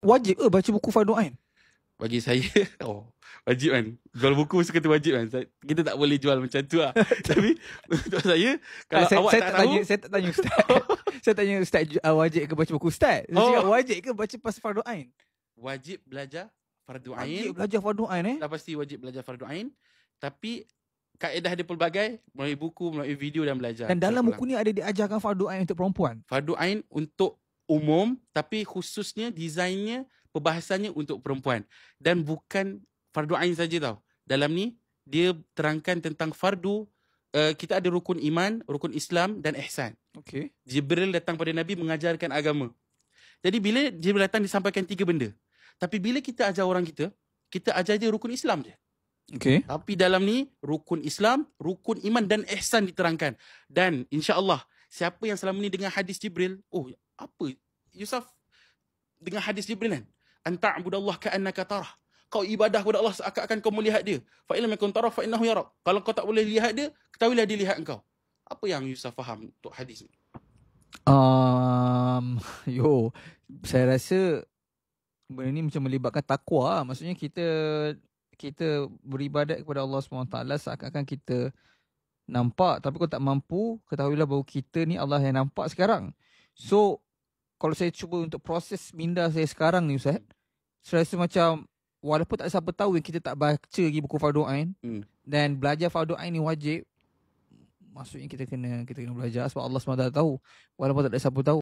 wajib baca buku fardu ain? Bagi saya, wajib kan. Jual buku mesti kata wajib kan. Kita tak boleh jual macam tu lah. Tapi untuk saya, kalau awak tak tahu. Saya tak tanya Ustaz. Saya tanya Ustaz, wajib ke baca buku Ustaz? Saya cakap wajib ke baca pasal fardu ain? Wajib belajar fardu ain. Wajib belajar fardu ain Dah pasti wajib belajar fardu ain. Tapi kaedah dia pelbagai, melalui buku, melalui video dan belajar. Dan dalam buku ni ada diajarkan fardu ain untuk perempuan? Fardu ain untuk umum, tapi khususnya desainnya, perbahasannya untuk perempuan. Dan bukan fardu ain saja tau. Dalam ni dia terangkan tentang fardu, kita ada rukun iman, rukun Islam dan ihsan. Okay. Jibril datang pada Nabi mengajarkan agama. Jadi bila Jibril datang disampaikan 3 benda. Tapi bila kita ajar orang kita ajar dia rukun Islam je. Okay. Tapi dalam ni rukun Islam, rukun iman dan ihsan diterangkan. Dan insya-Allah siapa yang selama ni dengar hadis Jibril, apa Yusuf dengan hadis Jibril kan? Anta'budallah ka'annaka tarah. Kau ibadah kepada Allah seakan-akan kau melihat dia. Fa illam yakun tarah fa innahu yarak. Kalau kau tak boleh lihat dia, ketahuilah dia lihat engkau. Apa yang Yusuf faham untuk hadis ni? Saya rasa benda ni macam melibatkan takwa. Maksudnya kita beribadat kepada Allah SWT seakan-akan kita nampak, tapi kalau tak mampu, ketahuilah bahawa kita ni Allah yang nampak sekarang. So kalau saya cuba untuk proses minda saya sekarang ni Ustaz, saya rasa macam walaupun tak ada siapa tahu yang kita tak baca lagi buku fardu ain, dan belajar fardu ain ni wajib, maksudnya kita kena belajar sebab Allah SWT tahu walaupun tak ada siapa tahu.